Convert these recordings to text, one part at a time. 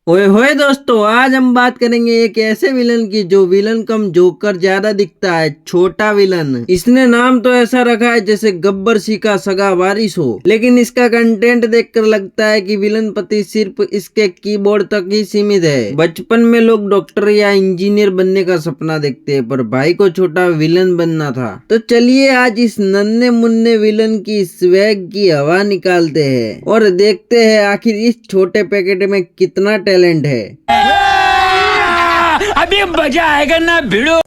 ओए होए दोस्तों, आज हम बात करेंगे एक ऐसे विलन की जो विलन कम जोकर ज्यादा दिखता है, छोटा विलन। इसने नाम तो ऐसा रखा है जैसे गब्बर सिंह का सगा वारिस हो, लेकिन इसका कंटेंट देखकर लगता है कि विलन पति सिर्फ इसके कीबोर्ड तक ही सीमित है। बचपन में लोग डॉक्टर या इंजीनियर बनने का सपना देखते हैं, पर भाई को छोटा विलन बनना था। तो चलिए आज इस नन्हे मुन्ने विलन की स्वैग की हवा निकालते हैं और देखते हैं आखिर इस छोटे पैकेट में कितना टैलेंट है। अभी मजा आएगा ना भिड़ो।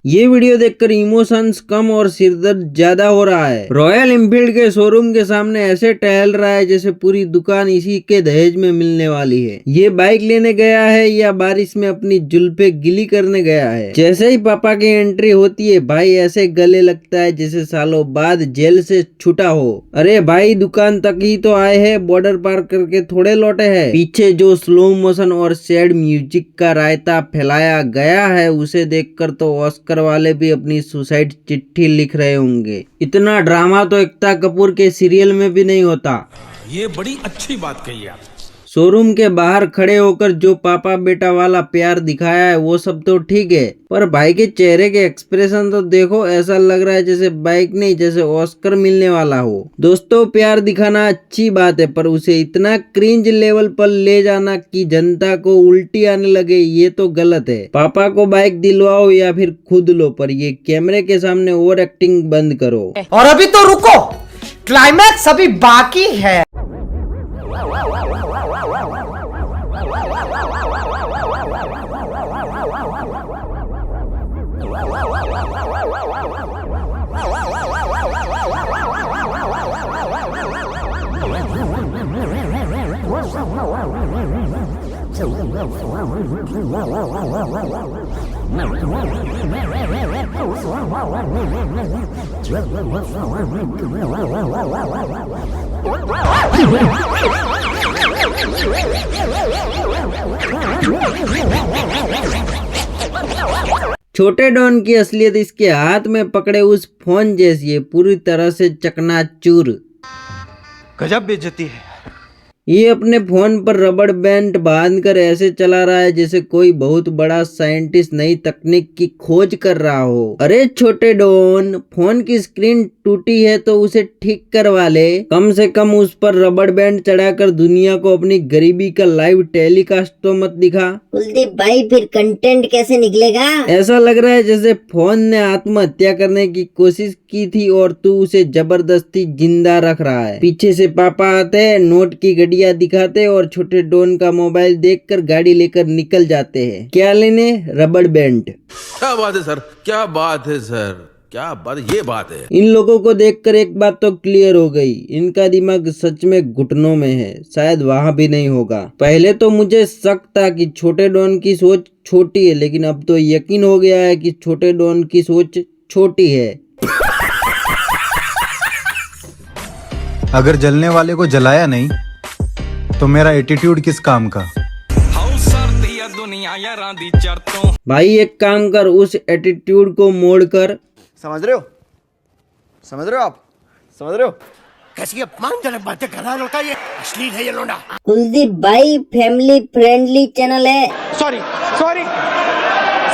ये वीडियो देखकर इमोशंस कम और सिरदर्द ज्यादा हो रहा है। रॉयल एनफील्ड के शोरूम के सामने ऐसे टहल रहा है जैसे पूरी दुकान इसी के दहेज में मिलने वाली है। ये बाइक लेने गया है या बारिश में अपनी जुल्फे गिली करने गया है। जैसे ही पापा की एंट्री होती है, भाई ऐसे गले लगता है जैसे सालों बाद जेल से छूटा हो। अरे भाई, दुकान तक ही तो आए हैं, बॉर्डर पार करके थोड़े लौटे हैं। पीछे जो स्लो मोशन और सैड म्यूजिक का रायता फैलाया गया है, उसे देखकर तो ऑस्कर वाले भी अपनी सुसाइड चिट्ठी लिख रहे होंगे। इतना ड्रामा तो एकता कपूर के सीरियल में भी नहीं होता। ये बड़ी अच्छी बात कही आप। शोरूम के बाहर खड़े होकर जो पापा बेटा वाला प्यार दिखाया है वो सब तो ठीक है, पर भाई के चेहरे के एक्सप्रेशन तो देखो, ऐसा लग रहा है जैसे बाइक नहीं, जैसे ऑस्कर मिलने वाला हो। दोस्तों, प्यार दिखाना अच्छी बात है, पर उसे इतना क्रिंज लेवल पर ले जाना कि जनता को उल्टी आने लगे, ये तो गलत है। पापा को बाइक दिलवाओ या फिर खुद लो, पर ये कैमरे के सामने ओवर एक्टिंग बंद करो। और अभी तो रुको, क्लाइमैक्स अभी बाकी है। छोटे डॉन की असलियत इसके हाथ में पकड़े उस फोन जैसी है, पूरी तरह से चकनाचूर। गजब बेइज्जती है। ये अपने फोन पर रबड़ बैंड बांधकर ऐसे चला रहा है जैसे कोई बहुत बड़ा साइंटिस्ट नई तकनीक की खोज कर रहा हो। अरे छोटे डॉन, फोन की स्क्रीन टूटी है तो उसे ठीक करवा ले, कम से कम उस पर रबड़ बैंड चढ़ाकर दुनिया को अपनी गरीबी का लाइव टेलीकास्ट तो मत दिखा। कुलदीप भाई, फिर कंटेंट कैसे निकलेगा? ऐसा लग रहा है जैसे फोन ने आत्महत्या करने की कोशिश की थी और तू उसे जबरदस्ती जिंदा रख रहा है। पीछे से पापा आते हैं, नोट की गड्डियां दिखाते और छोटे डॉन का मोबाइल देखकर गाड़ी लेकर निकल जाते हैं। क्या लेने? रबड़ बैंड। क्या बात है सर, क्या बात है सर, क्या बात, ये बात है। इन लोगों को देखकर एक बात तो क्लियर हो गई, इनका दिमाग सच में घुटनों में है, शायद वहां भी नहीं होगा। पहले तो मुझे शक था कि छोटे डॉन की सोच छोटी है, लेकिन अब तो यकीन हो गया है कि छोटे डॉन की सोच छोटी है। अगर जलने वाले को जलाया नहीं तो मेरा एटीट्यूड किस काम का। भाई एक काम कर, उस एटीट्यूड को मोड़कर, समझ रहे हो? समझ रहे हो आप? समझ रहे हो? कैसी अपमानजनक बातें कर रहा है लड़का, ये अश्लील है ये लोंडा। कुलदीप भाई, फैमिली फ्रेंडली चैनल है। Sorry sorry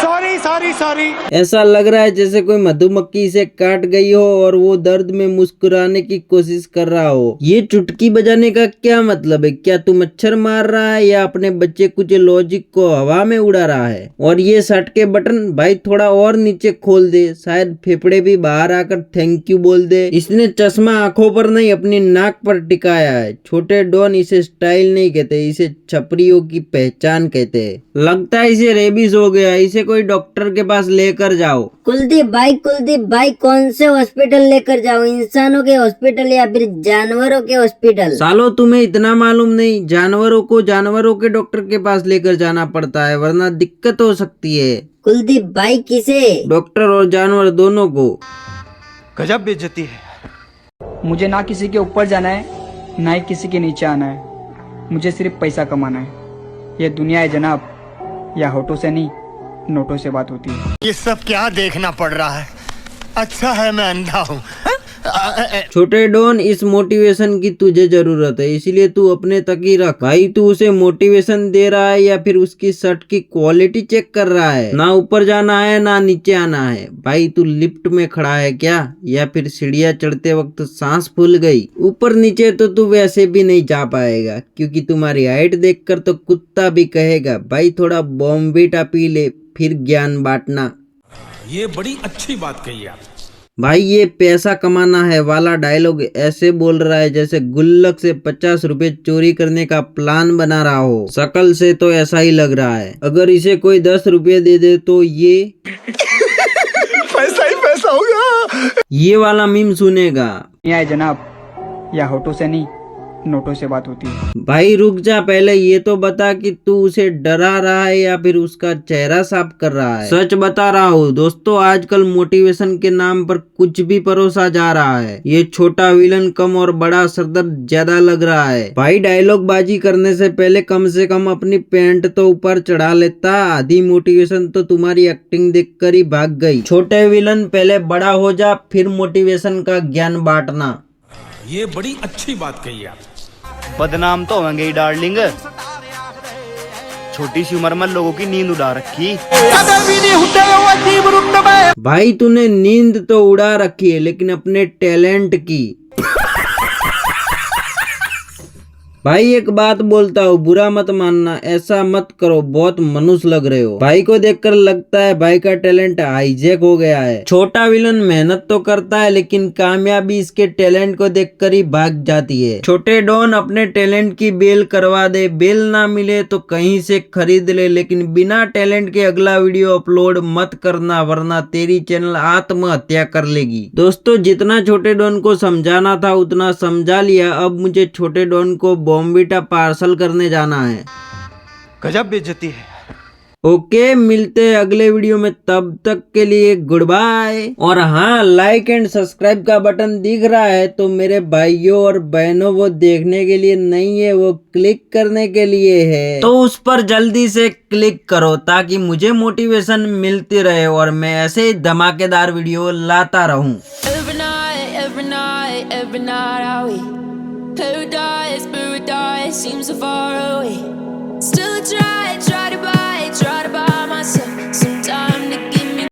sorry sorry sorry. ऐसा लग रहा है जैसे कोई मधुमक्खी इसे काट गई हो और वो दर्द में मुस्कुराने की कोशिश कर रहा हो। ये चुटकी बजाने का क्या मतलब है? क्या तू मच्छर मार रहा है या अपने बच्चे कुछ लॉजिक को हवा में उड़ा रहा है? और ये शर्ट के बटन भाई थोड़ा और नीचे खोल दे, शायद फेफड़े भी बाहर आकर थैंक यू बोल दे। इसने चश्मा आंखों पर नहीं अपनी नाक पर टिकाया है। छोटे डॉन इसे स्टाइल नहीं कहते, इसे छपरियों की पहचान कहते हैं। लगता है इसे रेबीज हो गया, इसे कोई डॉक्टर डॉक्टर के पास लेकर जाओ। कुलदीप भाई कौन से हॉस्पिटल लेकर जाऊं? इंसानों के हॉस्पिटल या फिर जानवरों के हॉस्पिटल? सालो तुम्हें इतना मालूम नहीं, जानवरों को जानवरों के डॉक्टर के पास लेकर जाना पड़ता है, वरना दिक्कत हो सकती है। कुलदीप भाई किसे? डॉक्टर और जानवर दोनों को। गजब बेइज्जती है। मुझे ना किसी के ऊपर जाना है ना ही किसी के नीचे आना है। मुझे सिर्फ पैसा कमाना है। ये दुनिया है जनाब, या होठों से नहीं नोटों से बात होती है। ये सब क्या देखना पड़ रहा है? अच्छा है मैं अंधा हूँ। छोटे डॉन, इस मोटिवेशन की तुझे जरूरत है, इसीलिए तू अपने तक ही रख। भाई तू उसे मोटिवेशन दे रहा है या फिर उसकी शर्ट की क्वालिटी चेक कर रहा है? ना ऊपर जाना है ना नीचे आना है। भाई तू लिफ्ट में खड़ा है क्या, या फिर सीढ़ियाँ चढ़ते वक्त सांस फूल गई? ऊपर नीचे तो तू वैसे भी नहीं जा पाएगा, क्योंकि तुम्हारी हाइट देखकर तो कुत्ता भी कहेगा भाई थोड़ा बॉम्बीटा पी ले, फिर ज्ञान बांटना। ये बड़ी अच्छी बात कही आप। भाई ये पैसा कमाना है वाला डायलॉग ऐसे बोल रहा है जैसे गुल्लक से 50 रुपए चोरी करने का प्लान बना रहा हो। शकल से तो ऐसा ही लग रहा है। अगर इसे कोई 10 रुपए दे दे तो ये पैसा ही पैसा होगा। ये वाला मीम सुनेगा। दुनिया है जनाब, या होठों से नहीं नोटों से बात होती है। भाई रुक जा, पहले ये तो बता कि तू उसे डरा रहा है या फिर उसका चेहरा साफ कर रहा है। सच बता रहा हूँ दोस्तों, आजकल मोटिवेशन के नाम पर कुछ भी परोसा जा रहा है। ये छोटा विलन कम और बड़ा सरदर्द ज्यादा लग रहा है। भाई डायलॉग बाजी करने से पहले कम से कम अपनी पैंट तो ऊपर चढ़ा लेता। आधी मोटिवेशन तो तुम्हारी एक्टिंग देखकर ही भाग गई। छोटे विलन पहले बड़ा हो जा, फिर मोटिवेशन का ज्ञान बांटना। ये बड़ी अच्छी बात कही आप। बदनाम तो होंगे ही डार्लिंग। छोटी सी उम्र में लोगों की नींद उड़ा रखी। भाई तूने नींद तो उड़ा रखी है, लेकिन अपने टैलेंट की। भाई एक बात बोलता हूँ, बुरा मत मानना, ऐसा मत करो, बहुत मनुष्य लग रहे हो। भाई को देखकर लगता है भाई का टैलेंट हाईजैक हो गया है। छोटा विलन मेहनत तो करता है, लेकिन कामयाबी इसके टैलेंट को देखकर ही भाग जाती है। छोटे डॉन अपने टैलेंट की बेल करवा दे, बेल ना मिले तो कहीं से खरीद ले, लेकिन बिना टैलेंट के अगला वीडियो अपलोड मत करना, वरना तेरी चैनल आत्महत्या कर लेगी। दोस्तों जितना छोटे डॉन को समझाना था उतना समझा लिया। अब मुझे छोटे डॉन को बॉम्बीटा पार्सल करने जाना है। गजब बेइज्जती है। ओके, मिलते हैं अगले वीडियो में, तब तक के लिए गुड बाय। और हाँ, लाइक एंड सब्सक्राइब का बटन दिख रहा है तो मेरे भाइयों और बहनों वो देखने के लिए नहीं है, वो क्लिक करने के लिए है। तो उस पर जल्दी से क्लिक करो ताकि मुझे मोटिवेशन मिलती रहे और मैं ऐसे ही धमाकेदार वीडियो लाता रहूं। Every night, paradise seems so far away.